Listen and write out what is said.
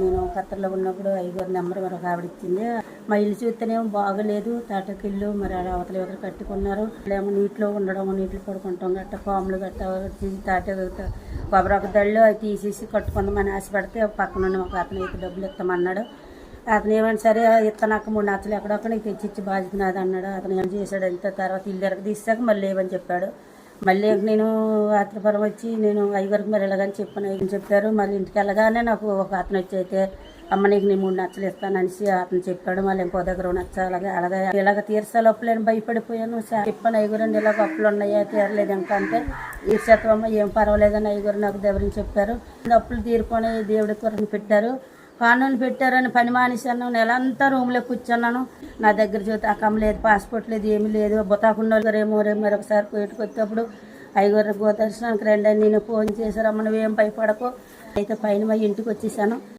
నేను ఖత్తర్లో ఉన్నప్పుడు అయ్యగారి నెంబర్ మరొక ఆవిడ ఇచ్చింది. మా ఇల్లు చూస్తేనేమో బాగలేదు, తాటకిల్లు మరి అవతల ఎవరు కట్టుకున్నారు. ఏమో నీటిలో ఉండడం, నీటిలో పడుకుంటాం గట్ట, పాములు గట్ట కొబ్బరి దళ్ళు అవి తీసేసి కట్టుకుందామని ఆశపడితే పక్కన ఒక అతను అయితే డబ్బులు ఇస్తామన్నాడు. అతను ఏమైనా సరే ఇత్తనాక 3 నచ్చలు ఎక్కడొక్కడ తెచ్చిచ్చి బాధ్యత నాది అన్నాడు. అతను ఏం చేశాడు అంత తర్వాత ఇల్లు ఎరగ తీసాక మళ్ళీ లేవని చెప్పాడు. మళ్ళీ నేను రాత్రిపురం వచ్చి నేను అయ్యగారికి మరి ఇలాగని చెప్పారు. మళ్ళీ ఇంటికి వెళ్ళగానే నాకు ఒక అతను వచ్చి అయితే అమ్మ నీకు నేను 3 నచ్చలు ఇస్తాననేసి అతను చెప్పాడు. మళ్ళీ ఇంకో దగ్గర నచ్చ అలాగే ఇలాగ తీర్చాలి అప్పులేని భయపడిపోయాను. చెప్పాను అయ్యగారండి ఇలాగ అప్పులు ఉన్నాయా తీరలేదు ఇంకా అంటే ఈర్షత్వమ్మ ఏం పర్వాలేదని అయ్యగారు నాకు దగ్గర చెప్పారు. అప్పులు తీరుకొని దేవుడి కొరకు పెట్టారు, కానూలు పెట్టారని పని మానేశాను. నెలంతా రూమ్లో కూర్చున్నాను. నా దగ్గర చూస్తే అక్కం లేదు, పాస్పోర్ట్ లేదు, ఏమీ లేదు. బొతాకుండా రేమో మరొకసారి కోయిటికి వచ్చేటప్పుడు అయ్యగారు గోదర్శనానికి రండి అని నేను ఫోన్ చేశారు. అమ్మ నువ్వేం భయపడకు అయితే పైన మా ఇంటికి వచ్చేసాను.